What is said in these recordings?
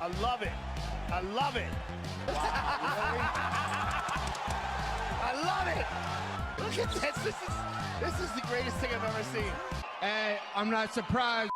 I love it. I love it. I love it. Look at this. This is the greatest thing I've ever seen. Hey, I'm not surprised.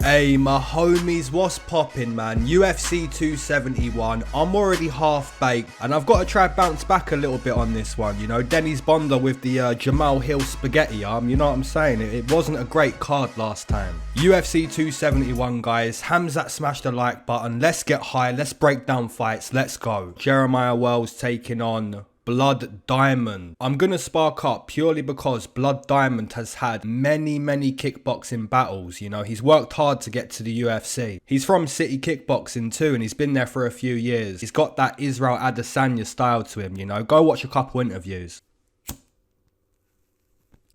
Hey my homies, what's poppin', man? UFC 271, I'm already half baked and I've got to try bounce back a little bit on this one, you know. Dennis Bonder with the Jamal Hill spaghetti arm, you know what I'm saying? It wasn't a great card last time. UFC 271 guys, Hamzat smash the like button, let's get high, let's break down fights, let's go. Jeremiah Wells taking on Blood Diamond. I'm gonna spark up purely because Blood Diamond has had many kickboxing battles, you know. He's worked hard to get to the UFC. He's from City Kickboxing too, and he's been there for a few years. He's got that Israel Adesanya style to him, you know. Go watch a couple interviews.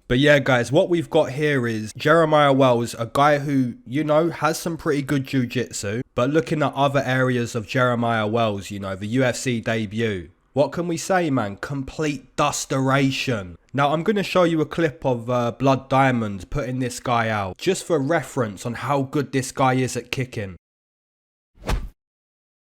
But yeah guys, what we've got here is Jeremiah Wells, a guy who, you know, has some pretty good jiu-jitsu. But looking at other areas of Jeremiah Wells, you know, the UFC debut, what can we say, man? Complete dusteration. Now, I'm going to show you a clip of Blood Diamond putting this guy out, just for reference on how good this guy is at kicking.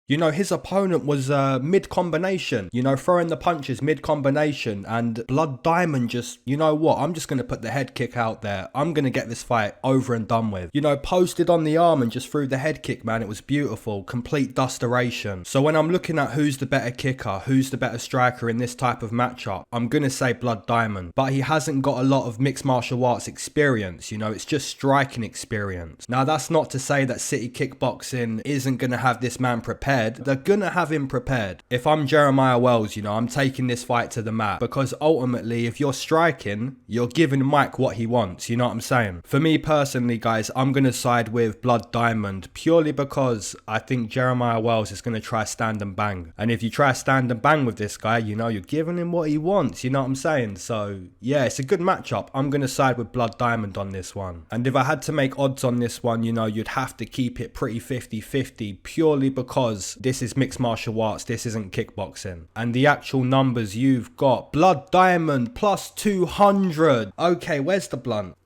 You know, his opponent was mid-combination, you know, throwing the punches mid-combination, and Blood Diamond just, you know what, I'm just going to put the head kick out there. I'm going to get this fight over and done with. You know, posted on the arm and just threw the head kick, man. It was beautiful. Complete dusteration. So when I'm looking at who's the better kicker, who's the better striker in this type of matchup, I'm going to say Blood Diamond. But he hasn't got a lot of mixed martial arts experience, you know, it's just striking experience. Now, that's not to say that City Kickboxing isn't going to have this man prepared. They're gonna have him prepared. If I'm Jeremiah Wells, you know, I'm taking this fight to the mat, because ultimately if you're striking, you're giving Mike what he wants, you know what I'm saying? For me personally guys, I'm gonna side with Blood Diamond purely because I think Jeremiah Wells is gonna try stand and bang, and if you try stand and bang with this guy, you know, you're giving him what he wants, you know what I'm saying? So yeah, it's a good matchup. I'm gonna side with Blood Diamond on this one, and if I had to make odds on this one, you know, you'd have to keep it pretty 50-50 purely because this is mixed martial arts, this isn't kickboxing. And the actual numbers you've got, Blood Diamond plus 200. Okay, where's the blunt?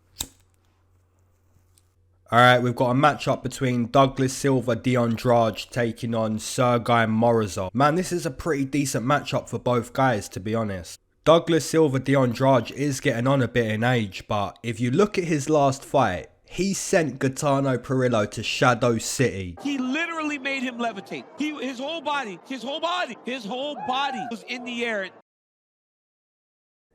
Alright, we've got a matchup between Douglas Silva de Andrade taking on Sergey Morozov. Man, this is a pretty decent matchup for both guys, to be honest. Douglas Silva de Andrade is getting on a bit in age, but if you look at his last fight, he sent Gaetano Perillo to Shadow City. He literally made him levitate. His whole body was in the air.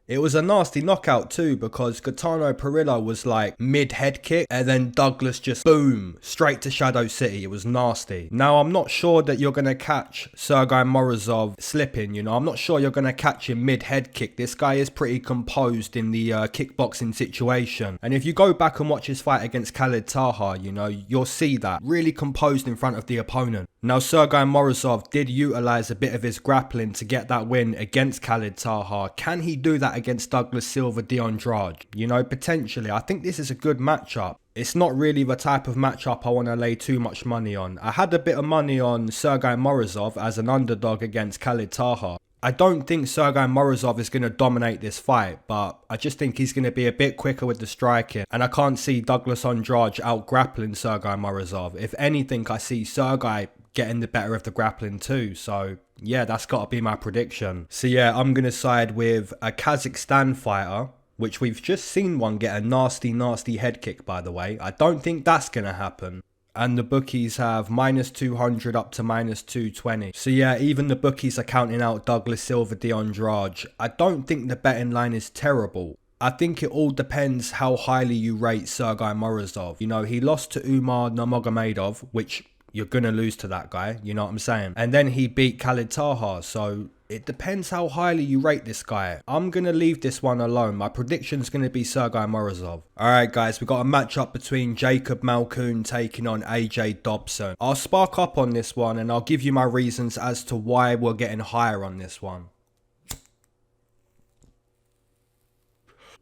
It was a nasty knockout too, because Gaetano Perillo was like mid head kick and then Douglas just boom, straight to Shadow City. It was nasty. Now I'm not sure that you're going to catch Sergey Morozov slipping, you know. I'm not sure you're going to catch him mid head kick. This guy is pretty composed in the kickboxing situation. And if you go back and watch his fight against Khalid Taha, you know, you'll see that. Really composed in front of the opponent. Now Sergey Morozov did utilize a bit of his grappling to get that win against Khalid Taha. Can he do that against Douglas Silva de Andrade? You know, potentially. I think this is a good matchup. It's not really the type of matchup I want to lay too much money on. I had a bit of money on Sergey Morozov as an underdog against Khalid Taha. I don't think Sergey Morozov is going to dominate this fight, but I just think he's going to be a bit quicker with the striking. And I can't see Douglas Andrade out grappling Sergey Morozov. If anything, I see Sergey getting the better of the grappling too. So yeah, that's got to be my prediction. So yeah, I'm going to side with a Kazakhstan fighter, which we've just seen one get a nasty head kick, by the way. I don't think that's going to happen. And the bookies have minus 200 up to minus 220. So yeah, even the bookies are counting out Douglas Silva de Andrade. I don't think the betting line is terrible. I think it all depends how highly you rate Sergey Morozov. You know, he lost to Umar Nurmagomedov, which you're going to lose to that guy, you know what I'm saying? And then he beat Khalid Taha, so it depends how highly you rate this guy. I'm going to leave this one alone. My prediction's going to be Sergey Morozov. Alright guys, we've got a matchup between Jacob Malkoun taking on AJ Dobson. I'll spark up on this one and I'll give you my reasons as to why we're getting higher on this one.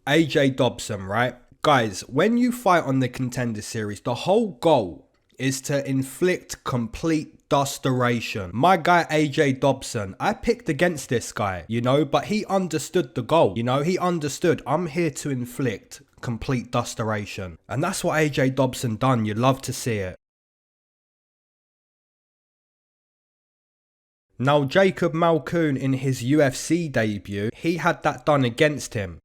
AJ Dobson, right? Guys, when you fight on the Contender Series, the whole goal is to inflict complete dusteration. My guy AJ Dobson, I picked against this guy, you know, but he understood the goal. You know, he understood I'm here to inflict complete dusteration. And that's what AJ Dobson done. You love to see it. Now, Jacob Malkoun in his UFC debut, he had that done against him.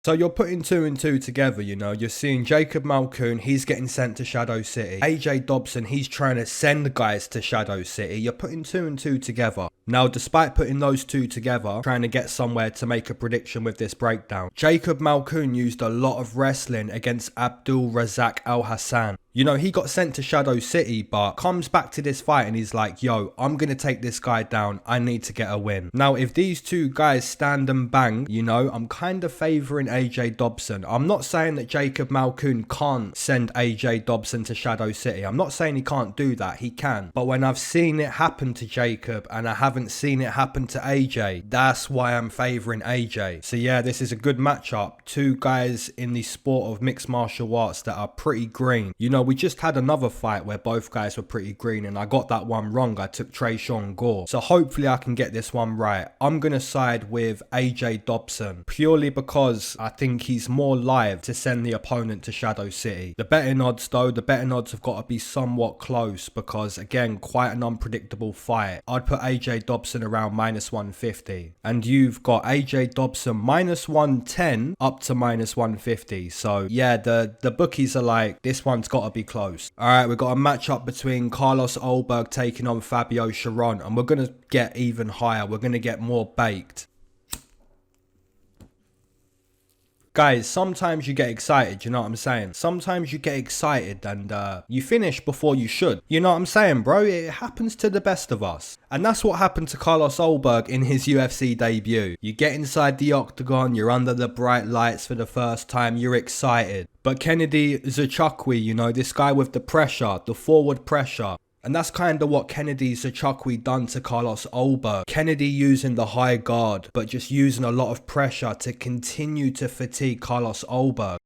So you're putting 2 and 2 together, you know. You're seeing Jacob Malkoun, he's getting sent to Shadow City. AJ Dobson, he's trying to send guys to Shadow City. You're putting 2 and 2 together. Now, despite putting those 2 together, trying to get somewhere to make a prediction with this breakdown, Jacob Malkoun used a lot of wrestling against Abdul Razak Al Hassan. You know, he got sent to Shadow City, but comes back to this fight and he's like, yo, I'm going to take this guy down. I need to get a win. Now, if these 2 guys stand and bang, you know, I'm kind of favouring AJ Dobson. I'm not saying that Jacob Malkoun can't send AJ Dobson to Shadow City. I'm not saying he can't do that. He can. But when I've seen it happen to Jacob and I haven't seen it happen to AJ, that's why I'm favouring AJ. So yeah, this is a good matchup. 2 guys in the sport of mixed martial arts that are pretty green. You know, we just had another fight where both guys were pretty green and I got that one wrong. I took Tresean Gore. So hopefully I can get this one right. I'm going to side with AJ Dobson purely because I think he's more live to send the opponent to Shadow City. The betting odds though, the betting odds have got to be somewhat close because again, quite an unpredictable fight. I'd put AJ Dobson around -150 and you've got AJ Dobson -110 up to -150. So yeah, the bookies are like, this one's got to be close. Alright, we've got a matchup between Carlos Ulberg taking on Fabio Cherant, and we're going to get even higher. We're going to get more baked. Guys, sometimes you get excited, you know what I'm saying? Sometimes you get excited and you finish before you should. You know what I'm saying, bro? It happens to the best of us. And that's what happened to Carlos Ulberg in his UFC debut. You get inside the octagon, you're under the bright lights for the first time, you're excited. But Kennedy Zachukwi, you know, this guy with the pressure, the forward pressure. And that's kind of what Kennedy Zachukwi done to Carlos Ulberg. Kennedy using the high guard, but just using a lot of pressure to continue to fatigue Carlos Ulberg.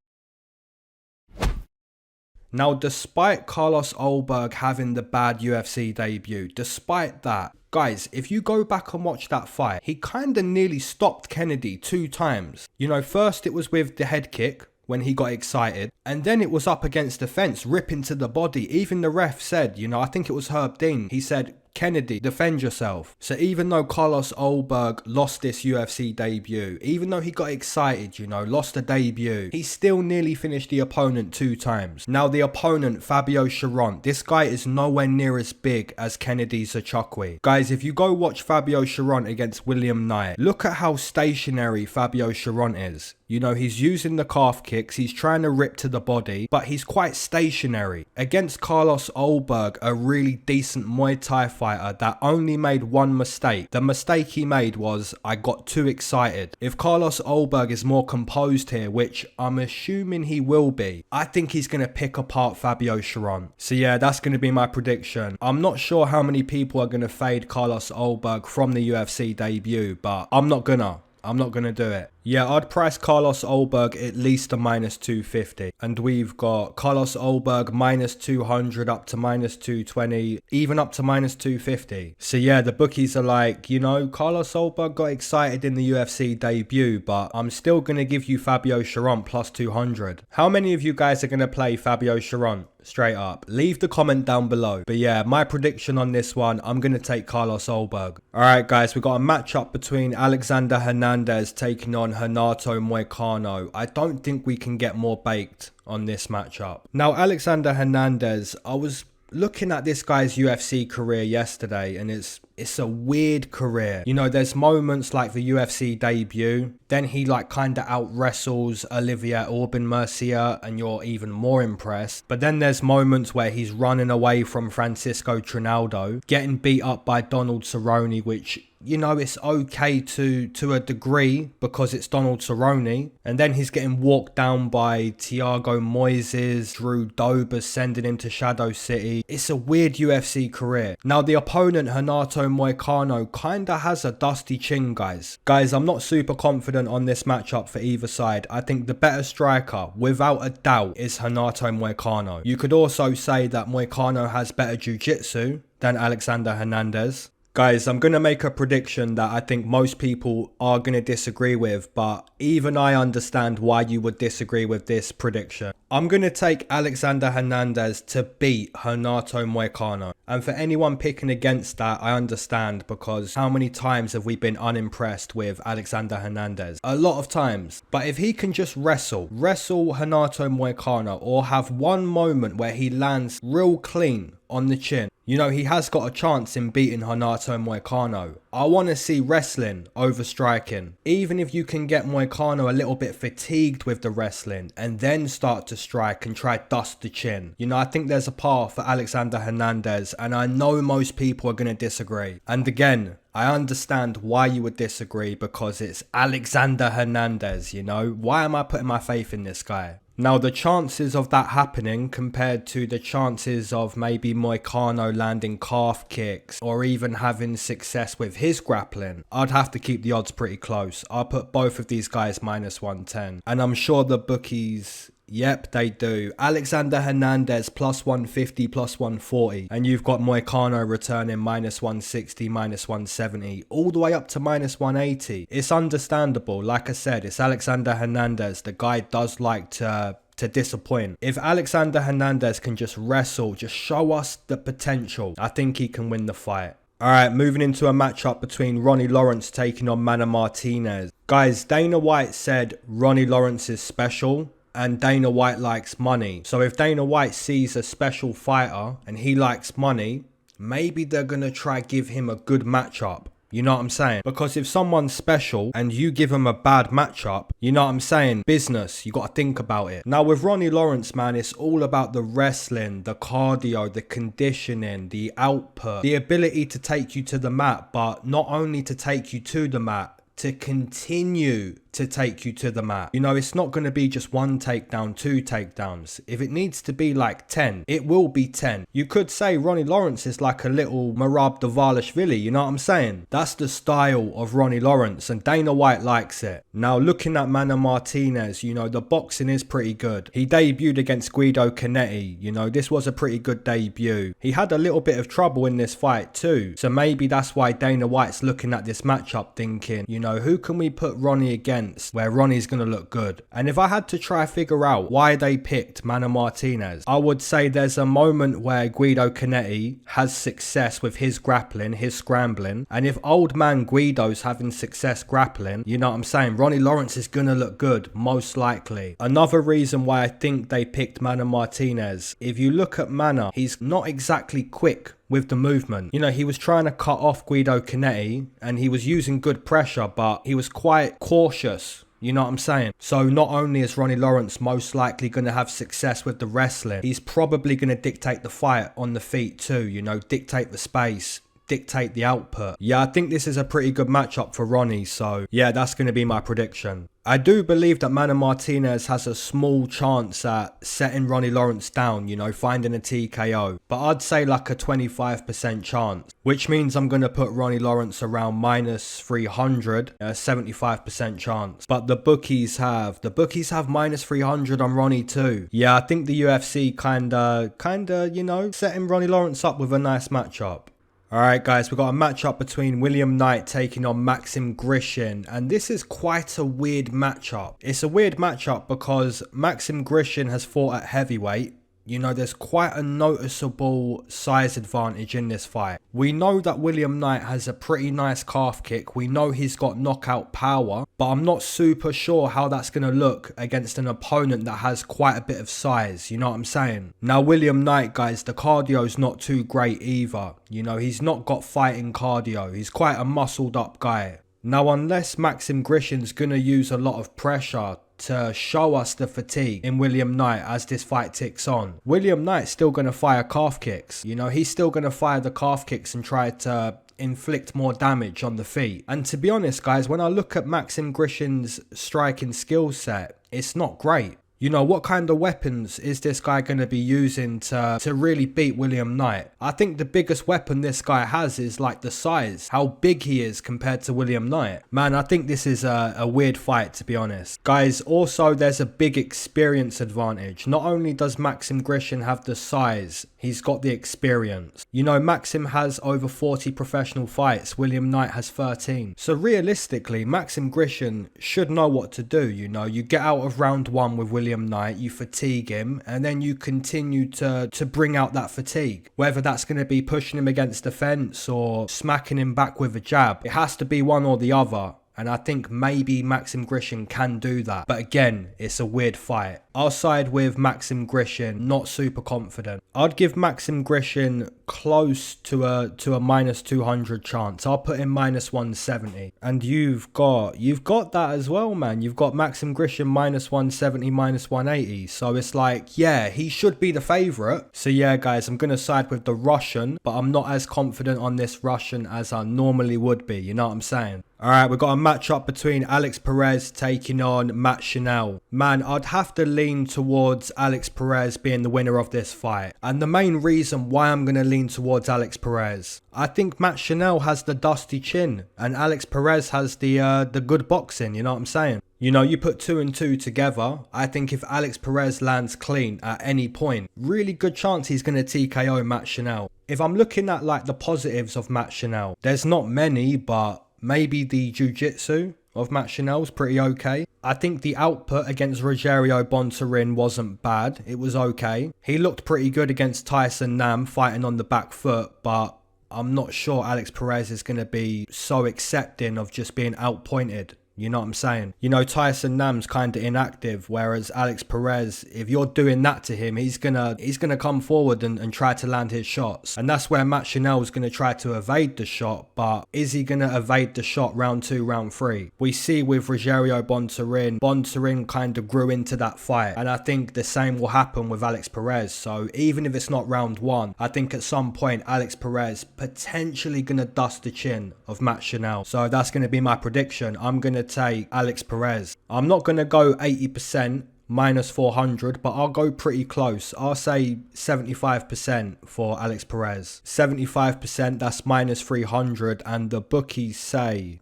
Now, despite Carlos Ulberg having the bad UFC debut, despite that, guys, if you go back and watch that fight, he kind of nearly stopped Kennedy 2 times. You know, first it was with the head kick, when he got excited, and then it was up against the fence, ripping to the body. Even the ref said, you know, I think it was Herb Dean, he said, Kennedy, defend yourself. So even though Carlos Ulberg lost this UFC debut, even though he got excited, you know, lost a debut, he still nearly finished the opponent 2 times. Now the opponent, Fabio Cherant, this guy is nowhere near as big as Kennedy Zachukwi. Guys, if you go watch Fabio Cherant against William Knight, look at how stationary Fabio Cherant is. You know, he's using the calf kicks, he's trying to rip to the body, but he's quite stationary. Against Carlos Ulberg, a really decent Muay Thai fighter that only made one mistake. The mistake he made was, I got too excited. If Carlos Ulberg is more composed here, which I'm assuming he will be, I think he's going to pick apart Fabio Cherant. So yeah, that's going to be my prediction. I'm not sure how many people are going to fade Carlos Ulberg from the UFC debut, but I'm not gonna do it. Yeah, I'd price Carlos Ulberg at least a -250. And we've got Carlos Ulberg -200 up to -220, even up to -250. So yeah, the bookies are like, you know, Carlos Ulberg got excited in the UFC debut, but I'm still going to give you Fabio Cherant +200. How many of you guys are going to play Fabio Cherant? Straight up, leave the comment down below. But yeah, my prediction on this one, I'm going to take Carlos Ulberg. Alright guys, we got a matchup between Alexander Hernandez taking on Renato Moicano. I don't think we can get more baked on this matchup. Now, Alexander Hernandez, I was looking at this guy's UFC career yesterday and it's a weird career. You know, there's moments like the UFC debut, then he like kind of out wrestles Olivier Aubin-Mercier and you're even more impressed. But then there's moments where he's running away from Francisco Trinaldo, getting beat up by Donald Cerrone, which, you know, it's okay to a degree because it's Donald Cerrone. And then he's getting walked down by Thiago Moises, Drew Dober sending him to Shadow City. It's a weird UFC career. Now the opponent, Renato Moicano, kinda has a dusty chin, guys. Guys, I'm not super confident on this matchup for either side. I think the better striker, without a doubt, is Renato Moicano. You could also say that Moicano has better jiu-jitsu than Alexander Hernandez. Guys, I'm going to make a prediction that I think most people are going to disagree with, but even I understand why you would disagree with this prediction. I'm going to take Alexander Hernandez to beat Renato Moicano. And for anyone picking against that, I understand, because how many times have we been unimpressed with Alexander Hernandez? A lot of times. But if he can just wrestle Renato Moicano, or have one moment where he lands real clean on the chin, you know, he has got a chance in beating Renato Moicano. I want to see wrestling over striking. Even if you can get Moicano a little bit fatigued with the wrestling and then start to strike and try dust the chin. You know, I think there's a path for Alexander Hernandez, and I know most people are going to disagree. And again, I understand why you would disagree, because it's Alexander Hernandez, you know. Why am I putting my faith in this guy? Now, the chances of that happening compared to the chances of maybe Moicano landing calf kicks or even having success with his grappling, I'd have to keep the odds pretty close. I'll put both of these guys minus 110. And I'm sure the bookies... Yep, they do. Alexander Hernandez plus 150, plus 140. And you've got Moicano returning minus 160, minus 170, all the way up to minus 180. It's understandable. Like I said, it's Alexander Hernandez. The guy does like to disappoint. If Alexander Hernandez can just wrestle, just show us the potential, I think he can win the fight. Alright, moving into a matchup between Ronnie Lawrence taking on Martinez. Guys, Dana White said Ronnie Lawrence is special, and Dana White likes money. So if Dana White sees a special fighter and he likes money, maybe they're going to try give him a good matchup. You know what I'm saying? Because if someone's special and you give him a bad matchup, you know what I'm saying? Business, you got to think about it. Now with Ronnie Lawrence, man, it's all about the wrestling, the cardio, the conditioning, the output, the ability to take you to the mat, but not only to take you to the mat, to continue to take you to the mat. You know, it's not going to be just one takedown, two takedowns. If it needs to be like 10, it will be 10. You could say Ronnie Lawrence is like a little Merab Dvalishvili, you know what I'm saying? That's the style of Ronnie Lawrence, and Dana White likes it. Now, looking at Martinez, you know, the boxing is pretty good. He debuted against Guido Canetti, you know, this was a pretty good debut. He had a little bit of trouble in this fight too, so maybe that's why Dana White's looking at this matchup thinking, you know, who can we put Ronnie against where Ronnie's going to look good? And if I had to try figure out why they picked Martinez, I would say there's a moment where Guido Canetti has success with his grappling, his scrambling, and if old man Guido's having success grappling, you know what I'm saying, Ronnie Lawrence is going to look good, most likely. Another reason why I think they picked Martinez, if you look at Mana, he's not exactly quick with the movement. You know, he was trying to cut off Guido Canetti and he was using good pressure, but he was quite cautious. You know what I'm saying? So not only is Ronnie Lawrence most likely going to have success with the wrestling, he's probably going to dictate the fight on the feet too, you know, dictate the space, dictate the output. Yeah, I think this is a pretty good matchup for Ronnie, so yeah, that's going to be my prediction. I do believe that Martinez has a small chance at setting Ronnie Lawrence down, you know, finding a TKO. But I'd say like a 25% chance, which means I'm going to put Ronnie Lawrence around minus 300, a 75% chance. But the bookies have minus 300 on Ronnie too. Yeah, I think the UFC kinda, you know, setting Ronnie Lawrence up with a nice matchup. Alright guys, we've got a matchup between William Knight taking on Maxim Grishin, and this is quite a weird matchup. It's a weird matchup because Maxim Grishin has fought at heavyweight. You know, there's quite a noticeable size advantage in this fight. We know that William Knight has a pretty nice calf kick. We know he's got knockout power, but I'm not super sure how that's going to look against an opponent that has quite a bit of size. You know what I'm saying? Now, William Knight, guys, the cardio's not too great either. You know, he's not got fighting cardio. He's quite a muscled up guy. Now, unless Maxim Grishin's going to use a lot of pressure to show us the fatigue in William Knight as this fight ticks on, William Knight's still going to fire calf kicks. You know, he's still going to fire the calf kicks and try to inflict more damage on the feet. And to be honest, guys, when I look at Maxim Grishin's striking skill set, it's not great. You know, what kind of weapons is this guy going to be using to really beat William Knight? I think the biggest weapon this guy has is like the size, how big he is compared to William Knight. Man, I think this is a weird fight, to be honest. Guys, also there's a big experience advantage. Not only does Maxim Grishin have the size He's got the experience. You know, Maxim has over 40 professional fights. William Knight has 13. So realistically, Maxim Grishin should know what to do. You know, you get out of round 1 with William Knight, you fatigue him, and then you continue to bring out that fatigue. Whether that's going to be pushing him against the fence or smacking him back with a jab, it has to be one or the other. And I think maybe Maxim Grishin can do that. But again, it's a weird fight. I'll side with Maxim Grishin, not super confident. I'd give Maxim Grishin close to a minus 200 chance. I'll put in minus 170. And you've got that as well, man. You've got Maxim Grishin minus 170, minus 180. So it's like, yeah, he should be the favourite. So yeah, guys, I'm going to side with the Russian, but I'm not as confident on this Russian as I normally would be. You know what I'm saying? Alright, we've got a matchup between Alex Perez taking on Matt Schnell. Man, I'd have to lean towards Alex Perez being the winner of this fight. And the main reason why I'm going to lean towards Alex Perez, I think Matt Schnell has the dusty chin and Alex Perez has the good boxing, you know what I'm saying? You know, you put 2 and 2 together, I think if Alex Perez lands clean at any point, really good chance he's going to TKO Matt Schnell. If I'm looking at like the positives of Matt Schnell, there's not many, but maybe the jiu-jitsu of Matt Schnell's pretty okay. I think the output against Rogerio Bontorin wasn't bad. It was okay. He looked pretty good against Tyson Nam fighting on the back foot, but I'm not sure Alex Perez is going to be so accepting of just being outpointed. You know what I'm saying? You know, Tyson Nam's kind of inactive, whereas Alex Perez, if you're doing that to him, he's gonna come forward and try to land his shots. And that's where Matt Schnell's gonna try to evade the shot, but is he gonna evade the shot round 2, round 3? We see with Rogerio Bontorin kind of grew into that fight. And I think the same will happen with Alex Perez. So even if it's not round 1, I think at some point Alex Perez potentially gonna dust the chin of Matt Schnell. So that's gonna be my prediction. I'm gonna take Alex Perez. I'm not going to go 80% minus 400, but I'll go pretty close. I'll say 75% for Alex Perez. 75%, that's minus 300, and the bookies say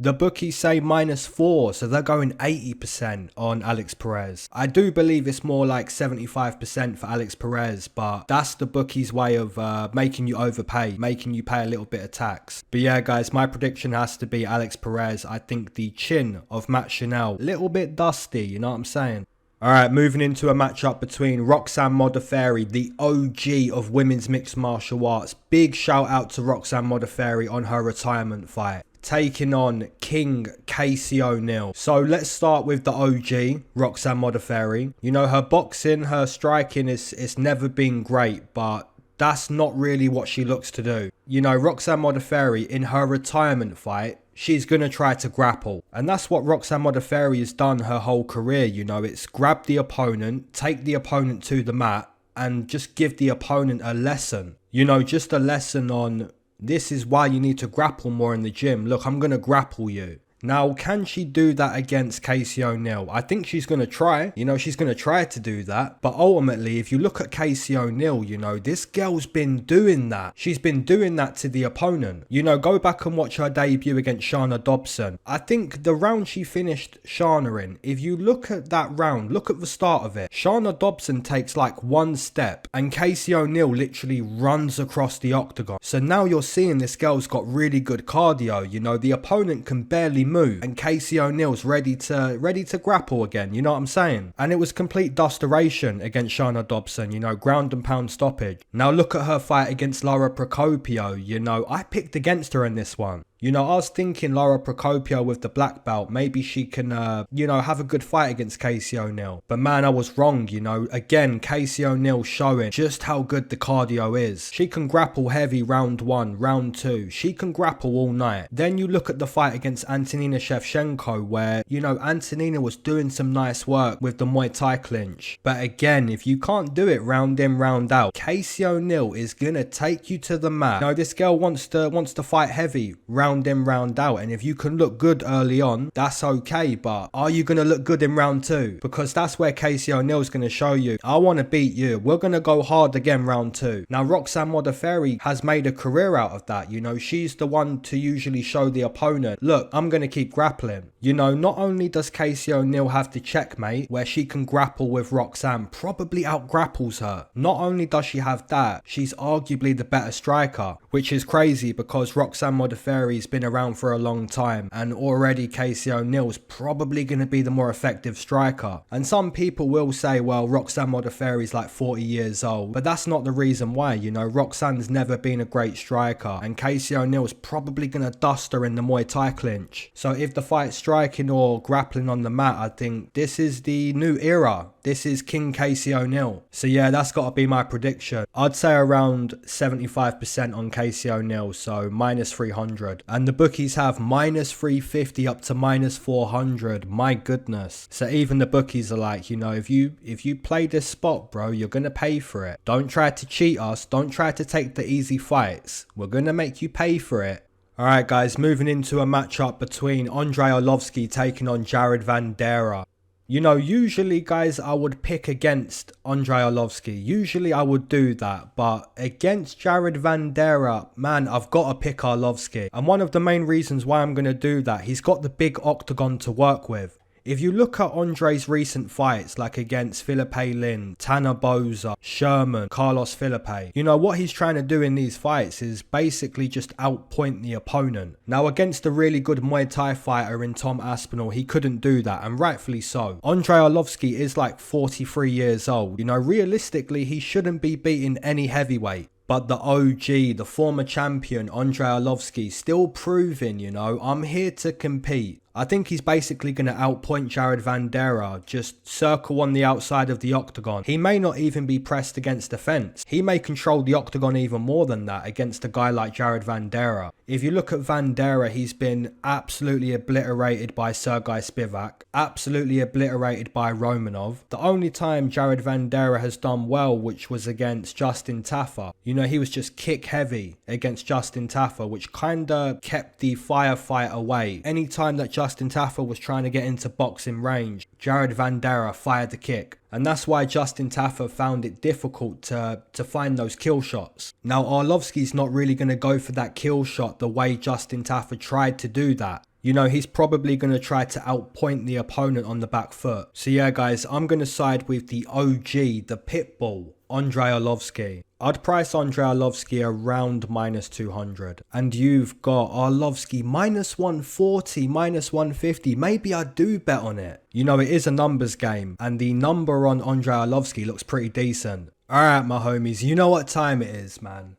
minus 4, so they're going 80% on Alex Perez. I do believe it's more like 75% for Alex Perez, but that's the bookies' way of making you overpay, making you pay a little bit of tax. But yeah, guys, my prediction has to be Alex Perez. I think the chin of Matt Schnell, little bit dusty, you know what I'm saying? Alright, moving into a matchup between Roxanne Modafferi, the OG of women's mixed martial arts. Big shout out to Roxanne Modafferi on her retirement fight, taking on King Casey O'Neill. So let's start with the OG, Roxanne Modafferi. You know, her boxing, her striking it's never been great, but that's not really what she looks to do. You know, Roxanne Modafferi in her retirement fight, she's going to try to grapple. And that's what Roxanne Modafferi has done her whole career. You know, it's grab the opponent, take the opponent to the mat, and just give the opponent a lesson. You know, just a lesson on, this is why you need to grapple more in the gym. Look, I'm going to grapple you. Now, can she do that against Casey O'Neill? I think she's going to try. You know, she's going to try to do that. But ultimately, if you look at Casey O'Neill, you know, this girl's been doing that. She's been doing that to the opponent. You know, go back and watch her debut against Shana Dobson. I think the round she finished Shana in, if you look at that round, look at the start of it. Shana Dobson takes like one step and Casey O'Neill literally runs across the octagon. So now you're seeing this girl's got really good cardio. You know, the opponent can barely move and Casey O'Neill's ready to grapple again, you know what I'm saying? And it was complete dusteration against Shana Dobson, you know, ground and pound stoppage. Now look at her fight against Lara Procopio. You know, I picked against her in this one. You know, I was thinking Lara Procopio with the black belt, maybe she can, you know, have a good fight against Casey O'Neill. But man, I was wrong, you know. Again, Casey O'Neill showing just how good the cardio is. She can grapple heavy round 1, round 2. She can grapple all night. Then you look at the fight against Antonina Shevchenko where, you know, Antonina was doing some nice work with the Muay Thai clinch. But again, if you can't do it round in, round out, Casey O'Neill is gonna take you to the mat. You know, this girl wants to fight heavy round round in, round out. And if you can look good early on, that's okay. But are you going to look good in round 2? Because that's where Casey O'Neill's going to show you, I want to beat you. We're going to go hard again round 2. Now, Roxanne Modafferi has made a career out of that. You know, she's the one to usually show the opponent, look, I'm going to keep grappling. You know, not only does Casey O'Neill have the checkmate where she can grapple with Roxanne, probably out grapples her. Not only does she have that, she's arguably the better striker, which is crazy because Roxanne Modafferi's been around for a long time and already Casey O'Neill's probably going to be the more effective striker. And some people will say, well, Roxanne Modafferi's like 40 years old, but that's not the reason why. You know, Roxanne's never been a great striker and Casey O'Neill's probably going to dust her in the Muay Thai clinch. So if the fight's striking or grappling on the mat, I think this is the new era. This is King Casey O'Neill. So yeah, that's got to be my prediction. I'd say around 75% on Casey O'Neill, so minus 300. And the bookies have minus 350 up to minus 400. My goodness. So even the bookies are like, you know, if you play this spot, bro, you're going to pay for it. Don't try to cheat us. Don't try to take the easy fights. We're going to make you pay for it. Alright guys, moving into a matchup between Andrei Arlovski taking on Jared Vanderaa. You know, usually guys, I would pick against Andrei Arlovski. Usually I would do that, but against Jared Vanderaa, man, I've got to pick Arlovski. And one of the main reasons why I'm going to do that, he's got the big octagon to work with. If you look at Andrei's recent fights, like against Philippe Lin, Tanner Boza, Sherman, Carlos Philippe, you know, what he's trying to do in these fights is basically just outpoint the opponent. Now, against a really good Muay Thai fighter in Tom Aspinall, he couldn't do that, and rightfully so. Andrei Arlovski is like 43 years old. You know, realistically, he shouldn't be beating any heavyweight. But the OG, the former champion, Andrei Arlovski, still proving, you know, I'm here to compete. I think he's basically going to outpoint Jared Vanderaa, just circle on the outside of the octagon. He may not even be pressed against the fence. He may control the octagon even more than that against a guy like Jared Vanderaa. If you look at Vanderaa, he's been absolutely obliterated by Sergey Spivak, absolutely obliterated by Romanov. The only time Jared Vanderaa has done well, which was against Justin Tafa. You know, he was just kick heavy against Justin Tafa, which kind of kept the firefight away. Anytime that Justin Tafa was trying to get into boxing range, Jared Vanderaa fired the kick. And that's why Justin Tafa found it difficult to find those kill shots. Now, Arlovski's not really going to go for that kill shot the way Justin Tafa tried to do that. You know, he's probably going to try to outpoint the opponent on the back foot. So yeah, guys, I'm going to side with the OG, the Pitbull, Andrei Arlovski. I'd price Andrei Arlovski around minus 200. And you've got Arlovski minus 140, minus 150. Maybe I do bet on it. You know, it is a numbers game. And the number on Andrei Arlovski looks pretty decent. Alright, my homies, you know what time it is, man.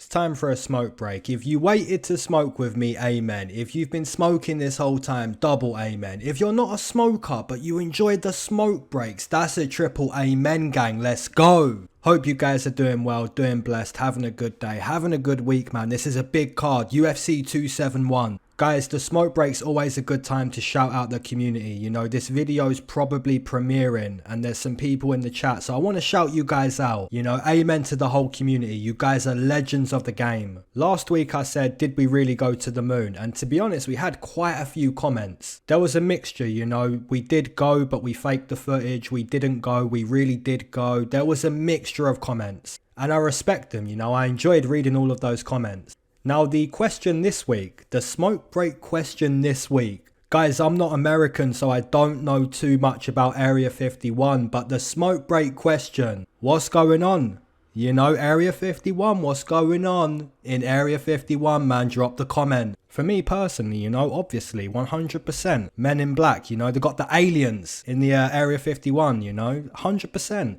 Time for a smoke break. If you waited to smoke with me, amen. If you've been smoking this whole time, double amen. If you're not a smoker but you enjoyed the smoke breaks, that's a triple amen, gang. Let's go. Hope you guys are doing well, doing blessed, having a good day, having a good week, man. This is a big card, UFC 271. Guys, the smoke break's always a good time to shout out the community. You know, this video is probably premiering and there's some people in the chat, so I want to shout you guys out. You know, amen to the whole community. You guys are legends of the game. Last week I said, did we really go to the moon? And to be honest, we had quite a few comments. There was a mixture, you know, we did go, but we faked the footage. We didn't go, we really did go. There was a mixture of comments and I respect them. You know, I enjoyed reading all of those comments. Now, the question this week, the smoke break question this week. Guys, I'm not American, so I don't know too much about Area 51, but the smoke break question, what's going on? You know, Area 51, what's going on? In Area 51, man, drop the comment. For me personally, you know, obviously, 100%. Men in Black, you know, they got the aliens in the Area 51, you know, 100%.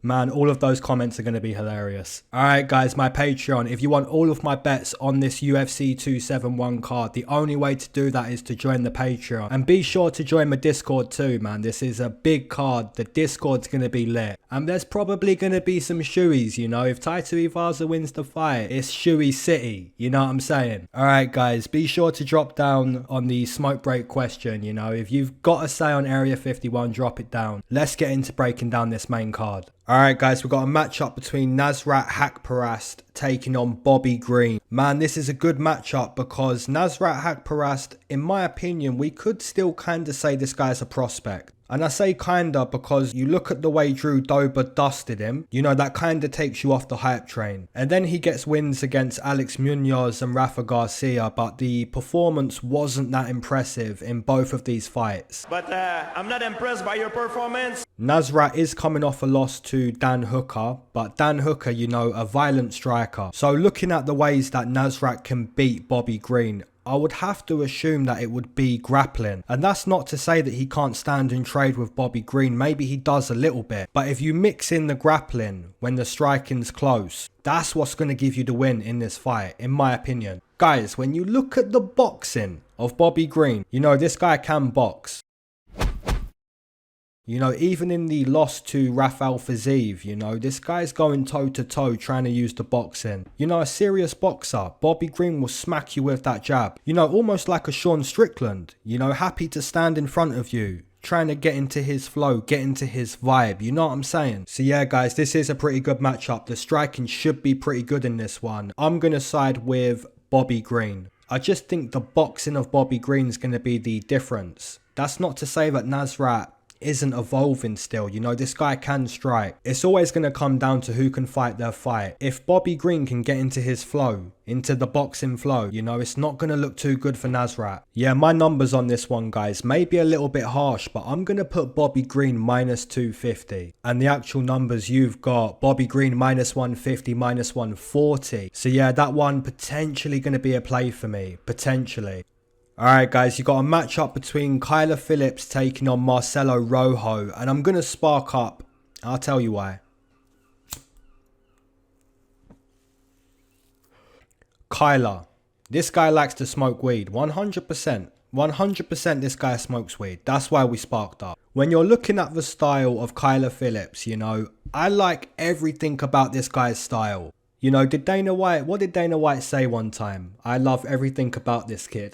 Man, all of those comments are going to be hilarious. Alright guys, my Patreon. If you want all of my bets on this UFC 271 card, the only way to do that is to join the Patreon. And be sure to join my Discord too, man. This is a big card. The Discord's going to be lit. And there's probably going to be some shoeys, you know. If Tuivasa wins the fight, it's shoey city. You know what I'm saying? Alright guys, be sure to drop down on the smoke break question, you know. If you've got a say on Area 51, drop it down. Let's get into breaking down this main card. Alright guys, we've got a matchup between Nasrat Haqparast taking on Bobby Green. Man, this is a good matchup because Nasrat Haqparast, in my opinion, we could still kind of say this guy's a prospect. And I say kinda because you look at the way Drew Dober dusted him, you know, that kinda takes you off the hype train. And then he gets wins against Alex Munoz and Rafa Garcia, but the performance wasn't that impressive in both of these fights. But I'm not impressed by your performance. Nasrat is coming off a loss to Dan Hooker, but Dan Hooker, you know, a violent striker. So looking at the ways that Nasrat can beat Bobby Green, I would have to assume that it would be grappling. And that's not to say that he can't stand and trade with Bobby Green. Maybe he does a little bit. But if you mix in the grappling when the striking's close, that's what's going to give you the win in this fight, in my opinion. Guys, when you look at the boxing of Bobby Green, you know, this guy can box. You know, even in the loss to Rafael Fiziev, you know, this guy's going toe-to-toe trying to use the boxing. You know, a serious boxer. Bobby Green will smack you with that jab. You know, almost like a Sean Strickland. You know, happy to stand in front of you, trying to get into his flow, get into his vibe. You know what I'm saying? So yeah, guys, this is a pretty good matchup. The striking should be pretty good in this one. I'm going to side with Bobby Green. I just think the boxing of Bobby Green is going to be the difference. That's not to say that Nasrat isn't evolving still. You know, this guy can strike. It's always going to come down to who can fight their fight. If Bobby Green can get into his flow, into the boxing flow, you know, it's not going to look too good for Nasrat. Yeah, my numbers on this one, guys, may be a little bit harsh, but I'm going to put Bobby Green minus 250. And the actual numbers, you've got Bobby Green minus 150, minus 140. So yeah, that one potentially going to be a play for me. Potentially. Alright guys, you got a matchup between Kyler Phillips taking on Marcelo Rojo, and I'm going to spark up. I'll tell you why. Kyler, this guy likes to smoke weed, 100%. 100% this guy smokes weed. That's why we sparked up. When you're looking at the style of Kyler Phillips, you know, I like everything about this guy's style. You know, what did Dana White say one time? I love everything about this kid.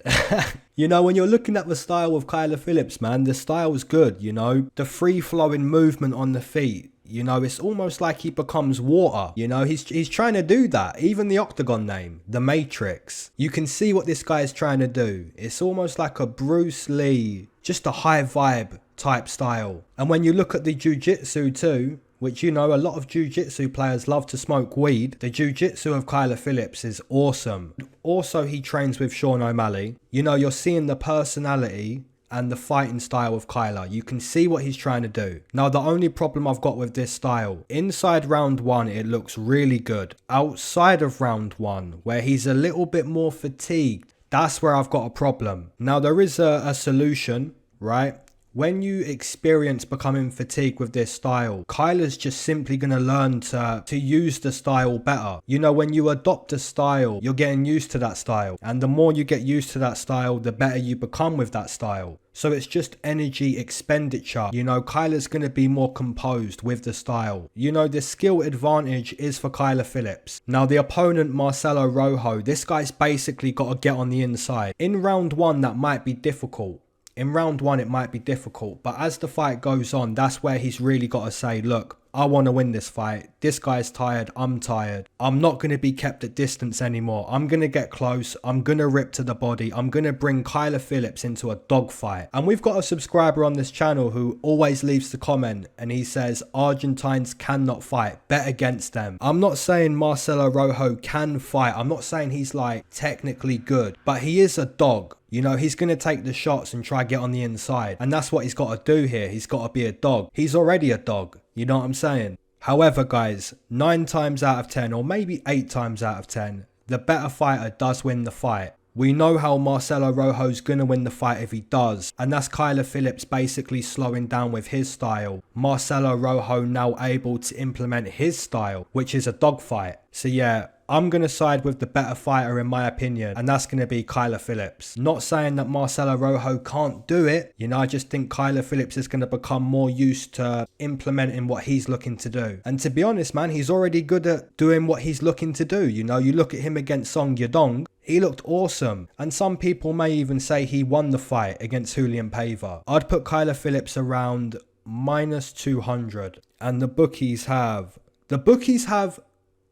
You know, when you're looking at the style of Kyler Phillips, man, the style is good, you know. The free-flowing movement on the feet, you know, it's almost like he becomes water. You know, he's trying to do that. Even the Octagon name, The Matrix. You can see what this guy is trying to do. It's almost like a Bruce Lee, just a high vibe type style. And when you look at the jiu-jitsu too, which, you know, a lot of jiu-jitsu players love to smoke weed. The jiu-jitsu of Kyler Phillips is awesome. Also, he trains with Sean O'Malley. You know, you're seeing the personality and the fighting style of Kyler. You can see what he's trying to do. Now, the only problem I've got with this style, inside round one, it looks really good. Outside of round one, where he's a little bit more fatigued, that's where I've got a problem. Now, there is a solution, right? When you experience becoming fatigued with this style, Kyler's just simply going to learn to use the style better. You know, when you adopt a style, you're getting used to that style. And the more you get used to that style, the better you become with that style. So it's just energy expenditure. You know, Kyler's going to be more composed with the style. You know, the skill advantage is for Kyler Phillips. Now, the opponent, Marcelo Rojo, this guy's basically got to get on the inside. In round one, that might be difficult. In round one, it might be difficult, but as the fight goes on, that's where he's really got to say, look, I want to win this fight. This guy's tired. I'm tired. I'm not going to be kept at distance anymore. I'm going to get close. I'm going to rip to the body. I'm going to bring Kyler Phillips into a dogfight. And we've got a subscriber on this channel who always leaves the comment and he says, Argentines cannot fight. Bet against them. I'm not saying Marcelo Rojo can fight. I'm not saying he's like technically good, but he is a dog. You know, he's going to take the shots and try get on the inside. And that's what he's got to do here. He's got to be a dog. He's already a dog. You know what I'm saying? However, guys, 9 times out of 10, or maybe 8 times out of 10, the better fighter does win the fight. We know how Marcelo Rojo's going to win the fight if he does. And that's Kyler Phillips basically slowing down with his style. Marcelo Rojo now able to implement his style, which is a dogfight. So yeah, I'm going to side with the better fighter in my opinion, and that's going to be Kyler Phillips. Not saying that Marcelo Rojo can't do it, you know, I just think Kyler Phillips is going to become more used to implementing what he's looking to do. And to be honest, man, he's already good at doing what he's looking to do. You know, you look at him against Song Yadong, he looked awesome. And some people may even say he won the fight against Julian Paiva. I'd put Kyler Phillips around minus 200. And the bookies have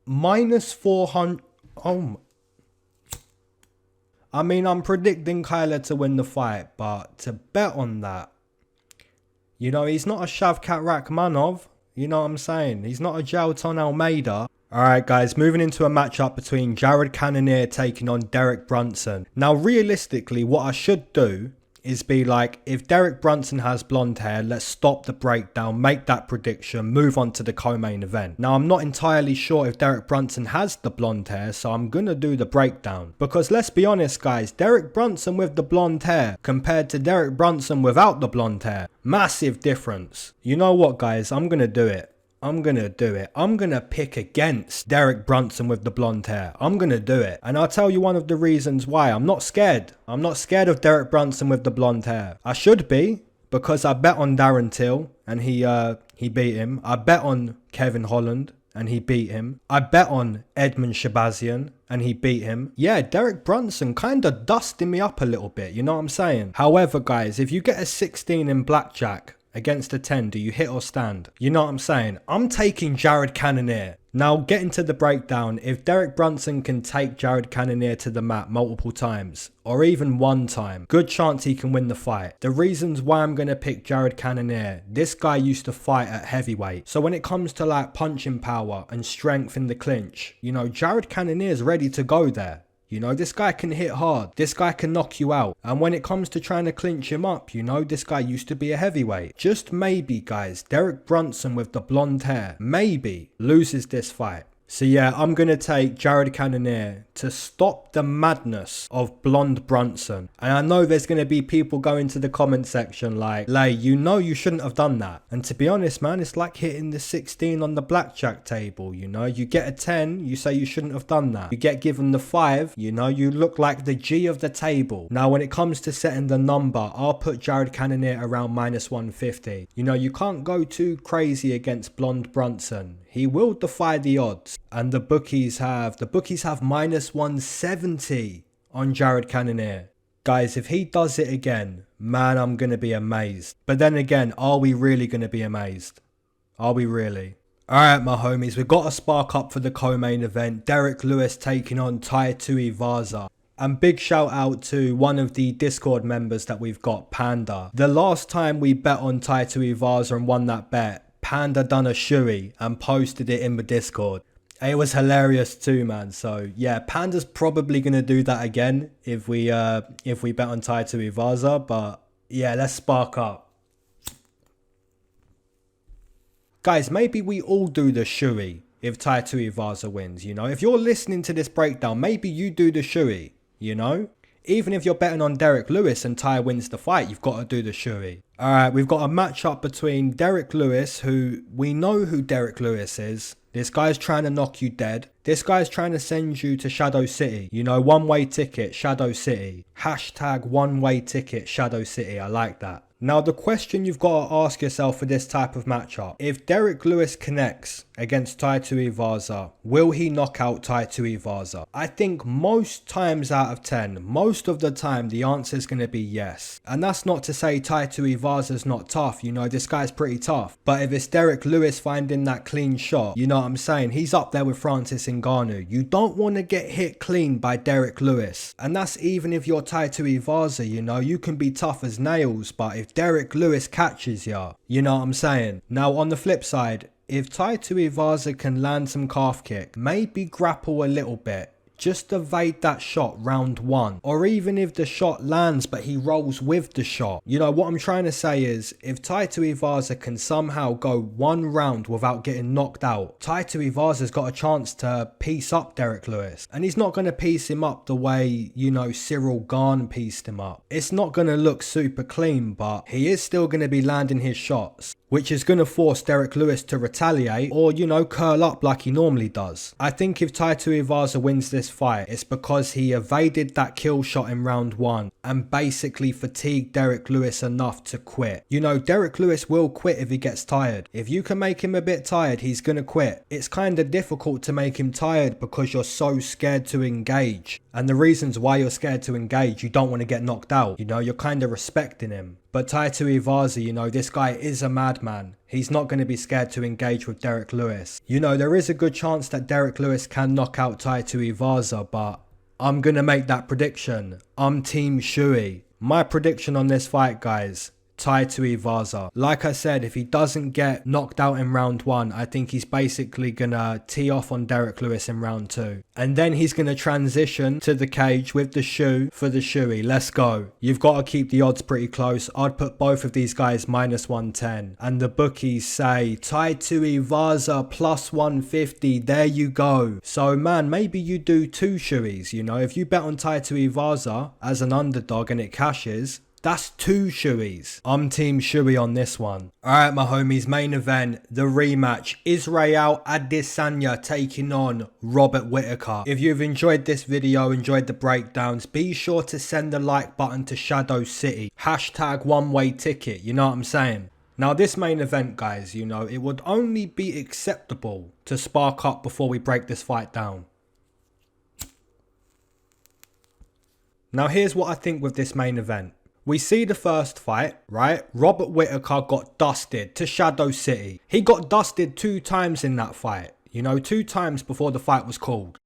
minus 400. Oh, I mean, I'm predicting Kyler to win the fight, but to bet on that, you know, he's not a Shavkat Rakhmonov. You know what I'm saying? He's not a Jailton Almeida. Alright guys, moving into a matchup between Jared Cannonier taking on Derek Brunson. Now realistically, what I should do is be like, if Derek Brunson has blonde hair, let's stop the breakdown, make that prediction, move on to the co-main event. Now I'm not entirely sure if Derek Brunson has the blonde hair, so I'm gonna do the breakdown. Because let's be honest guys, Derek Brunson with the blonde hair compared to Derek Brunson without the blonde hair, massive difference. You know what guys, I'm gonna do it. I'm gonna do it. I'm gonna pick against Derek Brunson with the blonde hair. I'm gonna do it. And I'll tell you one of the reasons why. I'm not scared. I'm not scared of Derek Brunson with the blonde hair. I should be, because I bet on Darren Till and he beat him. I bet on Kevin Holland and he beat him. I bet on Edmund Shabazian and he beat him. Yeah, Derek Brunson kind of dusting me up a little bit, you know what I'm saying? However guys, if you get a 16 in blackjack against a 10, do you hit or stand? You know what I'm saying? I'm taking Jared Cannonier. Now, getting to the breakdown, if Derek Brunson can take Jared Cannonier to the mat multiple times, or even one time, good chance he can win the fight. The reasons why I'm going to pick Jared Cannonier, this guy used to fight at heavyweight. So when it comes to like punching power and strength in the clinch, you know, Jared Cannonier is ready to go there. You know, this guy can hit hard. This guy can knock you out. And when it comes to trying to clinch him up, you know, this guy used to be a heavyweight. Just maybe, guys, Derek Brunson with the blonde hair, maybe, loses this fight. So yeah, I'm going to take Jared Cannonier to stop the madness of blonde Brunson. And I know there's going to be people going to the comment section like, Lay, you know you shouldn't have done that. And to be honest, man, it's like hitting the 16 on the blackjack table, you know. You get a 10, you say you shouldn't have done that. You get given the 5, you know, you look like the G of the table. Now, when it comes to setting the number, I'll put Jared Cannonier around minus 150. You know, you can't go too crazy against blonde Brunson. He will defy the odds. And the bookies have minus 170 on Jared Cannonier. Guys, if he does it again, man, I'm going to be amazed. But then again, are we really going to be amazed? Are we really? Alright, my homies, we've got to spark up for the co-main event. Derek Lewis taking on Tai Tuivasa. And big shout out to one of the Discord members that we've got, Panda. The last time we bet on Tai Tuivasa and won that bet, Panda done a shoey and posted it in the Discord. It was hilarious too, man. So yeah, Panda's probably gonna do that again if we bet on Tai Tuivasa. But yeah, let's spark up. Guys, maybe we all do the shoey if Tai Tuivasa wins, you know. If you're listening to this breakdown, maybe you do the shoey, you know. Even if you're betting on Derek Lewis and Tai wins the fight, you've got to do the shoey. Alright, we've got a matchup between Derek Lewis, who we know who Derek Lewis is. This guy's trying to knock you dead. This guy's trying to send you to Shadow City. You know, one-way ticket, Shadow City. Hashtag one-way ticket, Shadow City. I like that. Now, the question you've got to ask yourself for this type of matchup, if Derek Lewis connects against Tai Tuivasa, will he knock out Tai Tuivasa? I think most times out of 10, most of the time, the answer is going to be yes. And that's not to say Tai Tuivasa's not tough, you know, this guy's pretty tough. But if it's Derek Lewis finding that clean shot, you know what I'm saying, he's up there with Francis Ngannou. You don't want to get hit clean by Derek Lewis. And that's even if you're Tai Tuivasa, you know, you can be tough as nails, but if Derek Lewis catches ya, you know what I'm saying? Now on the flip side, if Tai Tuivasa can land some calf kick, maybe grapple a little bit, just evade that shot round 1. Or even if the shot lands but he rolls with the shot. You know, what I'm trying to say is, if Tai Tuivasa can somehow go 1 round without getting knocked out, Tai Tuivasa's got a chance to piece up Derek Lewis. And he's not going to piece him up the way, you know, Cyril Gane pieced him up. It's not going to look super clean, but he is still going to be landing his shots, which is going to force Derek Lewis to retaliate or, you know, curl up like he normally does. I think if Tai Tuivasa wins this fight, it's because he evaded that kill shot in round 1 and basically fatigued Derek Lewis enough to quit. You know, Derek Lewis will quit if he gets tired. If you can make him a bit tired, he's going to quit. It's kind of difficult to make him tired because you're so scared to engage. And the reasons why you're scared to engage, you don't want to get knocked out. You know, you're kind of respecting him. But Tai Tuivasa, you know, this guy is a madman. He's not going to be scared to engage with Derek Lewis. You know, there is a good chance that Derek Lewis can knock out Tai Tuivasa, but I'm going to make that prediction. I'm Team Shui. My prediction on this fight, guys, Tai Tuivasa. Like I said, if he doesn't get knocked out in round 1, I think he's basically gonna tee off on Derek Lewis in round 2. And then he's gonna transition to the cage with the shoe for the shoey. Let's go. You've got to keep the odds pretty close. I'd put both of these guys -110. And the bookies say Tai Tuivasa +150. There you go. So man, maybe you do 2 shoeys, you know. If you bet on Tai Tuivasa as an underdog and it cashes, that's 2 shoeys. I'm Team Shoey on this one. Alright my homies, main event, the rematch. Israel Adesanya taking on Robert Whittaker. If you've enjoyed this video, enjoyed the breakdowns, be sure to send the like button to Shadow City. Hashtag one-way ticket, you know what I'm saying? Now this main event, guys, you know, it would only be acceptable to spark up before we break this fight down. Now here's what I think with this main event. We see the first fight, right? Robert Whittaker got dusted to Shadow City. He got dusted 2 times in that fight. You know, 2 times before the fight was called.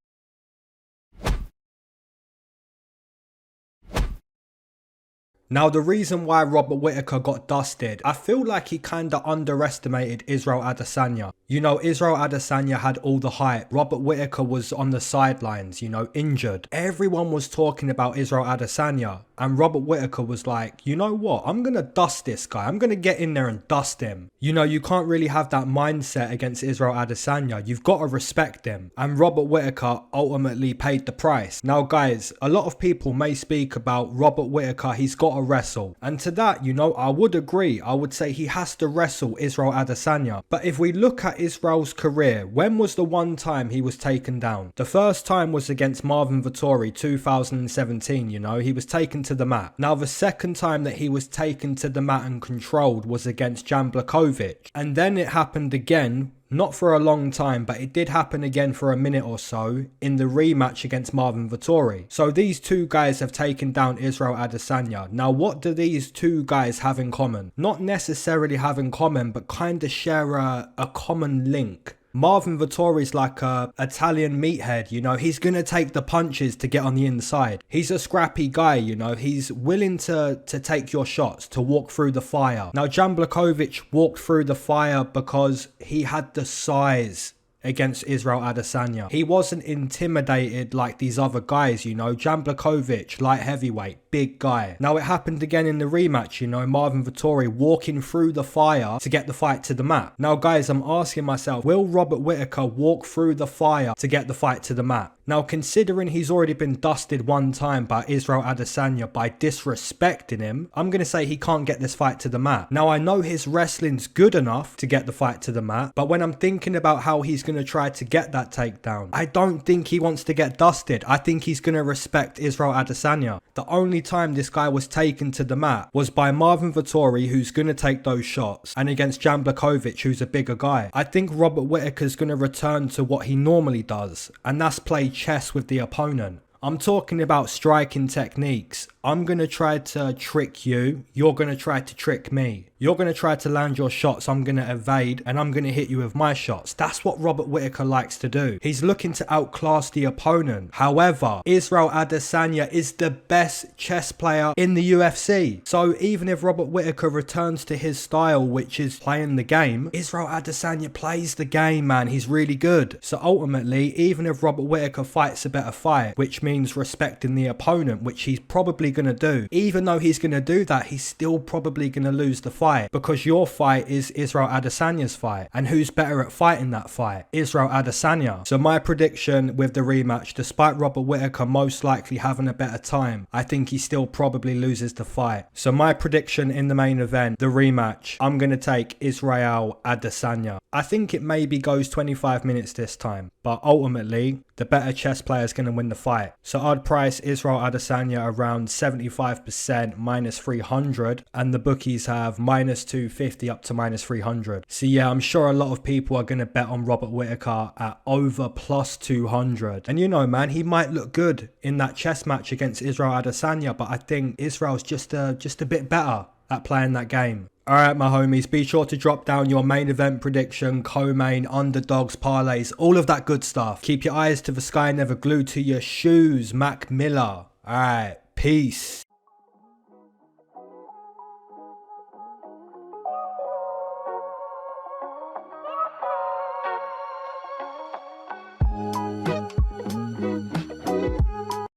Now, the reason why Robert Whittaker got dusted, I feel like he kind of underestimated Israel Adesanya. You know, Israel Adesanya had all the hype. Robert Whittaker was on the sidelines, you know, injured. Everyone was talking about Israel Adesanya. And Robert Whittaker was like, you know what? I'm going to dust this guy. I'm going to get in there and dust him. You know, you can't really have that mindset against Israel Adesanya. You've got to respect him. And Robert Whittaker ultimately paid the price. Now, guys, a lot of people may speak about Robert Whittaker. He's got to wrestle. And to that, you know, I would agree. I would say he has to wrestle Israel Adesanya. But if we look at Israel's career, when was the one time he was taken down? The first time was against Marvin Vettori, 2017, you know. He was taken to the mat. Now, the second time that he was taken to the mat and controlled was against Jan Blachowicz. And then it happened again, not for a long time, but it did happen again for a minute or so in the rematch against Marvin Vettori. So these 2 guys have taken down Israel Adesanya. Now, what do these 2 guys have in common? Not necessarily have in common, but kind of share a common link. Marvin Vettori's like a Italian meathead, you know, he's going to take the punches to get on the inside. He's a scrappy guy, you know, he's willing to take your shots, to walk through the fire. Now, Jan Blachowicz walked through the fire because he had the size against Israel Adesanya. He wasn't intimidated like these other guys, you know. Jan Blachowicz, light heavyweight, big guy. Now it happened again in the rematch, you know, Marvin Vettori walking through the fire to get the fight to the mat. Now guys, I'm asking myself, will Robert Whittaker walk through the fire to get the fight to the mat? Now, considering he's already been dusted 1 time by Israel Adesanya by disrespecting him, I'm going to say he can't get this fight to the mat. Now, I know his wrestling's good enough to get the fight to the mat, but when I'm thinking about how he's going to try to get that takedown, I don't think he wants to get dusted. I think he's going to respect Israel Adesanya. The only time this guy was taken to the mat was by Marvin Vettori, who's going to take those shots, and against Jan Blachowicz, who's a bigger guy. I think Robert Whittaker's going to return to what he normally does, and that's play chess with the opponent. I'm talking about striking techniques. I'm going to try to trick you. You're going to try to trick me. You're going to try to land your shots. I'm going to evade and I'm going to hit you with my shots. That's what Robert Whittaker likes to do. He's looking to outclass the opponent. However, Israel Adesanya is the best chess player in the UFC. So even if Robert Whittaker returns to his style, which is playing the game, Israel Adesanya plays the game, man. He's really good. So ultimately, even if Robert Whittaker fights a better fight, which means respecting the opponent, which he's probably going to do, even though he's going to do that, he's still probably going to lose the fight, because your fight is Israel Adesanya's fight, and who's better at fighting that fight? Israel Adesanya. So my prediction with the rematch, despite Robert Whittaker most likely having a better time, I think he still probably loses the fight. So my prediction in the main event, the rematch, I'm going to take Israel Adesanya. I think it maybe goes 25 minutes this time, but ultimately the better chess player is going to win the fight. So I'd price Israel Adesanya around 75% -300, and the bookies have -250 up to -300. So yeah, I'm sure a lot of people are going to bet on Robert Whittaker at over +200. And you know, man, he might look good in that chess match against Israel Adesanya, but I think Israel's just a bit better. at playing that game. Alright my homies, be sure to drop down your main event prediction, co-main, underdogs, parlays, all of that good stuff. Keep your eyes to the sky, never glued to your shoes. Mac Miller. Alright, peace.